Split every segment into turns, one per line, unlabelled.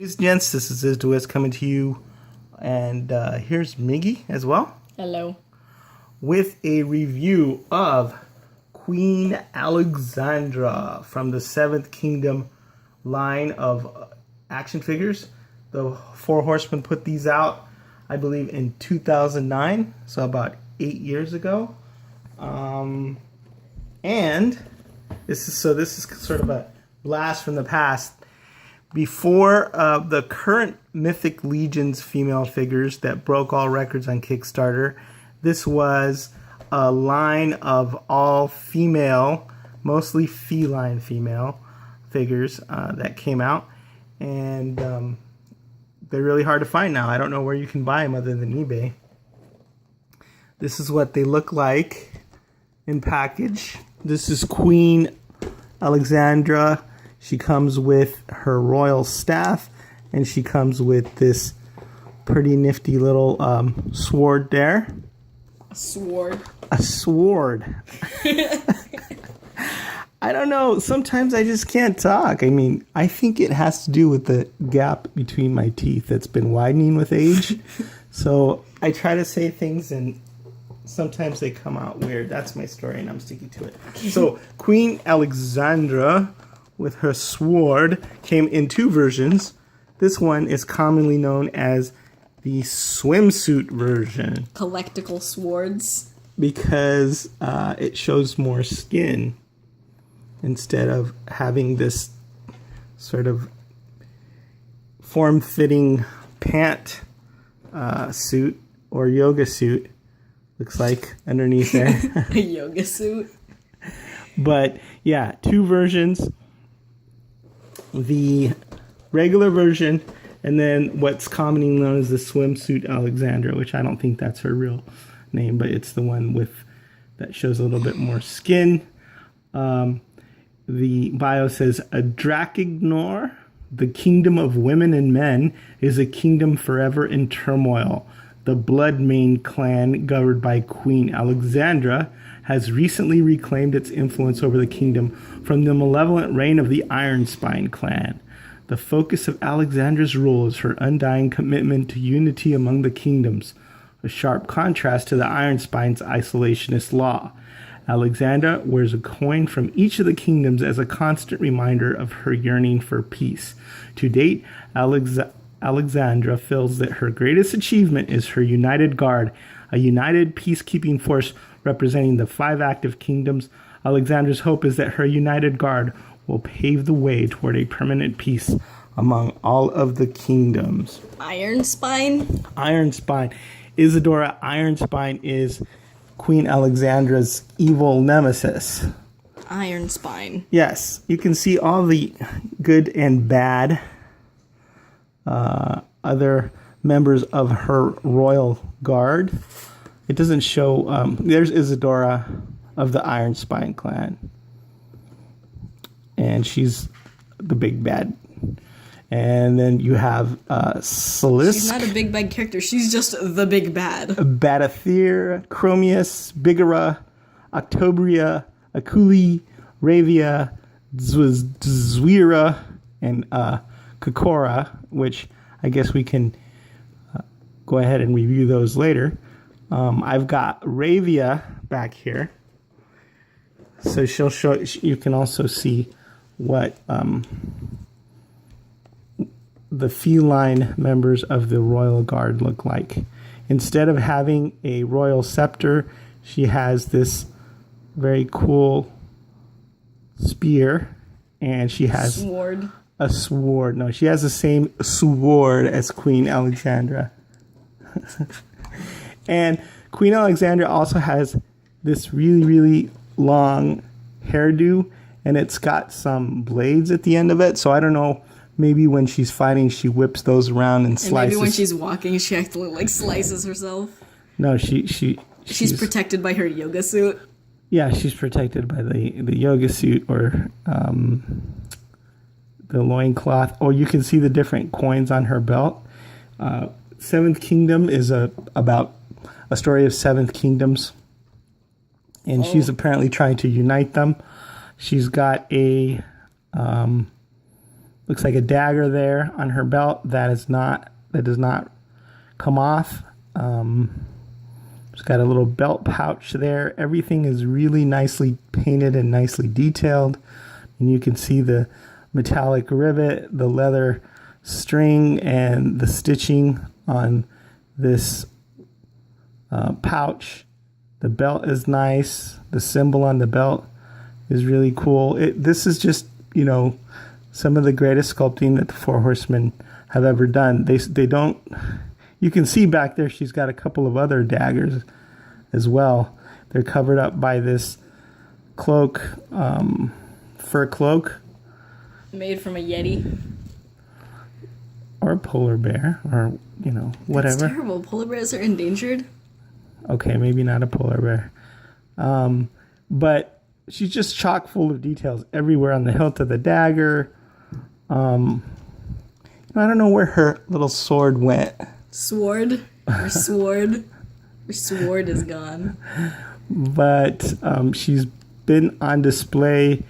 Hey, gents, this is Izduez coming to you, and here's Miggy as well.
Hello.
With a review of Queen Alluxandra from the Seventh Kingdom line of action figures. The Four Horsemen put these out, I believe, in 2009, so about 8 years ago. And this is sort of a blast from the past. Before the current Mythic Legions female figures that broke all records on Kickstarter, this was a line of all female, mostly feline female figures that came out. And they're really hard to find now. I don't know where you can buy them other than eBay. This is what they look like in package. This is Queen Alluxandra. She comes with her royal staff, and she comes with this pretty nifty little sword there.
A sword.
A sword. I don't know. Sometimes I just can't talk. I mean, I think it has to do with the gap between my teeth that's been widening with age. So I try to say things, and sometimes they come out weird. That's my story, and I'm sticking to it. So Queen Alluxandra with her sword came in two versions. This one is commonly known as the swimsuit version.
Collectical swords.
Because it shows more skin instead of having this sort of form-fitting pant suit or yoga suit. Looks like underneath there.
A yoga suit.
But yeah, two versions. The regular version, and then what's commonly known as the swimsuit Alluxandra, which I don't think that's her real name, but it's the one with that shows a little bit more skin. The bio says, "A Drakignor, the kingdom of women and men, is a kingdom forever in turmoil. The Bloodmane clan, governed by Queen Alluxandra, has recently reclaimed its influence over the kingdom from the malevolent reign of the Ironspine clan. The focus of Alexandra's rule is her undying commitment to unity among the kingdoms, a sharp contrast to the Ironspine's isolationist law. Alexandra wears a coin from each of the kingdoms as a constant reminder of her yearning for peace. To date, Alluxandra feels that her greatest achievement is her United Guard, a united peacekeeping force representing the 5 active kingdoms. Alexandra's hope is that her United Guard will pave the way toward a permanent peace among all of the kingdoms."
Ironspine?
Ironspine. Isadora Ironspine is Queen Alexandra's evil nemesis.
Ironspine.
Yes, you can see all the good and bad other members of her royal guard. It doesn't show. There's Isadora of the Ironspine clan, and she's the big bad. And then you have Silisk.
She's not a big bad character. She's just the big bad.
Batathir, Chromius, Bigara, Octobria, Akuli, Ravia, Zwira, and Kokora, which I guess we can go ahead and review those later. I've got Ravia back here. So she'll show, you can also see what the feline members of the Royal Guard look like. Instead of having a royal scepter, she has this very cool spear, and she has
sword.
A sword. No, she has the same sword as Queen Alluxandra. And Queen Alluxandra also has this really, really long hairdo, and it's got some blades at the end of it. So I don't know, maybe when she's fighting, she whips those around and slices.
Maybe when she's walking, she actually slices herself.
No, she's
protected by her yoga suit.
Yeah, she's protected by the yoga suit or the loincloth. Oh, you can see the different coins on her belt. Seventh Kingdom is about a story of 7 kingdoms, and she's apparently trying to unite them. She's got a Looks like a dagger there on her belt. That does not come off. She's got a little belt pouch there. Everything is really nicely painted and nicely detailed. And you can see the metallic rivet, the leather string, and the stitching on this pouch. The belt is nice. The symbol on the belt is really cool. This is just, some of the greatest sculpting that the Four Horsemen have ever done. They don't. You can see back there she's got a couple of other daggers as well. They're covered up by this cloak, fur cloak.
Made from a Yeti.
Or a polar bear, or, whatever.
That's terrible. Polar bears are endangered.
Okay, maybe not a polar bear. But she's just chock full of details everywhere on the hilt of the dagger. I don't know where her little sword went.
Sword? Her sword? Her sword is gone.
But she's been on display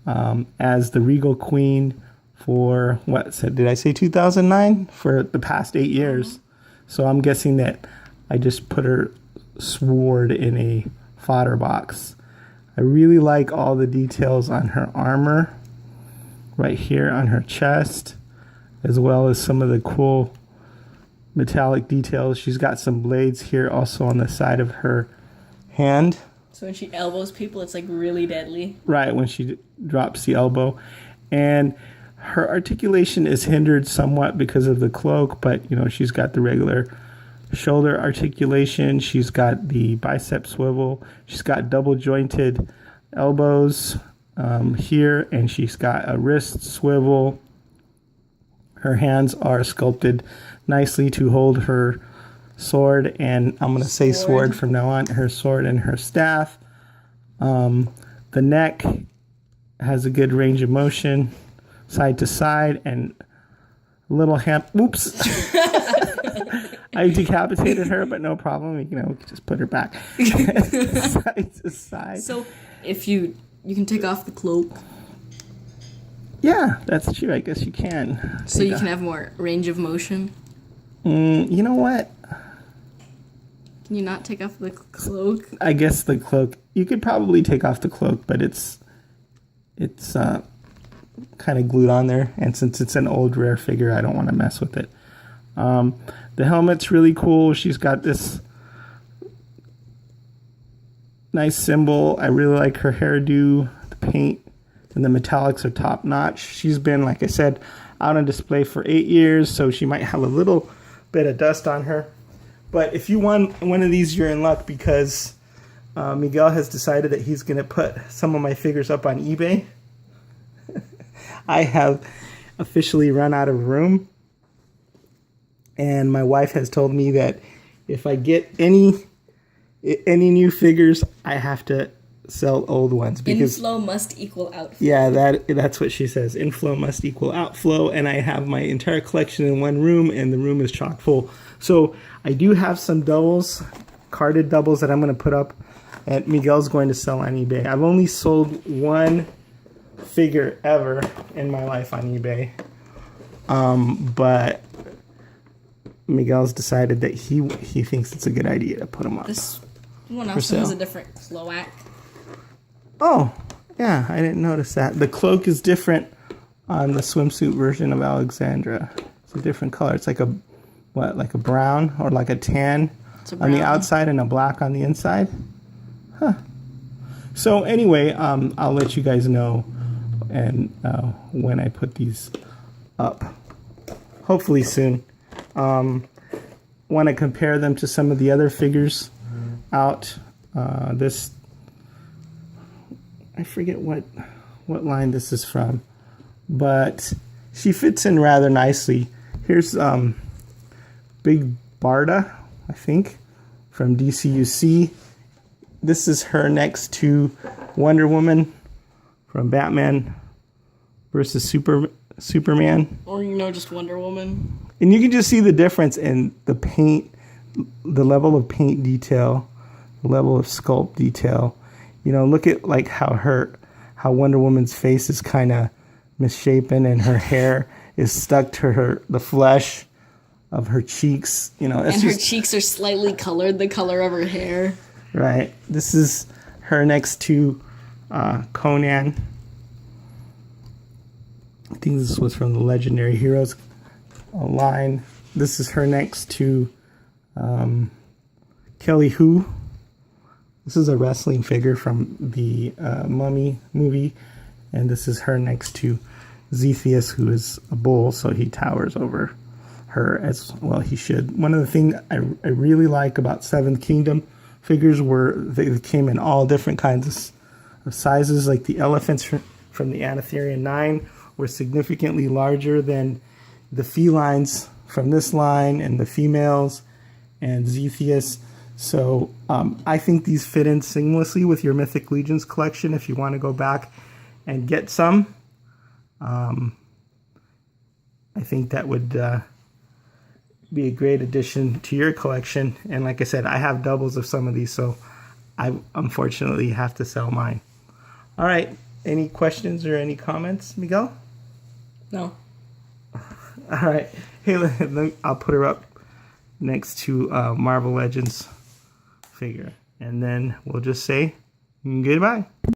as the Regal Queen for, did I say 2009? For the past 8 years. So I'm guessing that I just put her sword in a fodder box. I really like all the details on her armor right here on her chest, as well as some of the cool metallic details. She's got some blades here also on the side of her hand.
So when she elbows people, it's like really deadly.
Right, when she drops the elbow. And her articulation is hindered somewhat because of the cloak, but she's got the regular shoulder articulation. She's got the bicep swivel. She's got double jointed elbows here, and she's got a wrist swivel. Her hands are sculpted nicely to hold her sword, and I'm going to say sword from now on, her sword and her staff. The neck has a good range of motion, side to side, and a little hand. Oops. I decapitated her, but no problem. We can just put her back side to side.
So if you can take off the cloak.
Yeah, that's true. I guess you can.
So you can have more range of motion.
You know what?
Can you not take off the cloak?
I guess the cloak. You could probably take off the cloak, but it's kind of glued on there, and since it's an old rare figure, I don't want to mess with it. The helmet's really cool. She's got this nice symbol. I really like her hairdo. The paint and the metallics are top notch. She's been, like I said, out on display for 8 years, so she might have a little bit of dust on her. But if you want one of these, you're in luck, because Miguel has decided that he's going to put some of my figures up on eBay. I have officially run out of room. And my wife has told me that if I get any new figures, I have to sell old ones, because
inflow must equal outflow.
Yeah, that's what she says. Inflow must equal outflow, and I have my entire collection in one room, and the room is chock full. So I do have some doubles, carded doubles, that I'm going to put up, and Miguel's going to sell on eBay. I've only sold one figure ever in my life on eBay, but Miguel's decided that he thinks it's a good idea to put them up.
This one also has a different cloak.
Oh, yeah, I didn't notice that. The cloak is different on the swimsuit version of Alluxandra. It's a different color. It's like a brown or like a tan on the outside and a black on the inside. Huh. So anyway, I'll let you guys know and when I put these up. Hopefully soon. Want to compare them to some of the other figures out. This, I forget what line this is from, but she fits in rather nicely. Here's Big Barda, I think, from DCUC. This is her next to Wonder Woman from Batman versus Superman.
Or, just Wonder Woman.
And you can just see the difference in the paint, the level of paint detail, the level of sculpt detail. Look at like how Wonder Woman's face is kind of misshapen, and her hair is stuck to the flesh of her cheeks. You know, it's
And her
just,
cheeks are slightly colored, the color of her hair.
right. This is her next to Conan. I think this was from the Legendary Heroes line. This is her next to Kelly Hu. This is a wrestling figure from the Mummy movie. And this is her next to Zethius, who is a bull, so he towers over her as well he should. One of the things I really like about Seventh Kingdom figures were they came in all different kinds of sizes. Like the elephants from the Anatherian 9 were significantly larger than the felines from this line and the females and Zethius. So I think these fit in seamlessly with your Mythic Legions collection if you want to go back and get some. I think that would be a great addition to your collection. And like I said, I have doubles of some of these, so I unfortunately have to sell mine. All right. Any questions or any comments, Miguel?
No.
All right. Hey, I'll put her up next to Marvel Legends figure. And then we'll just say goodbye.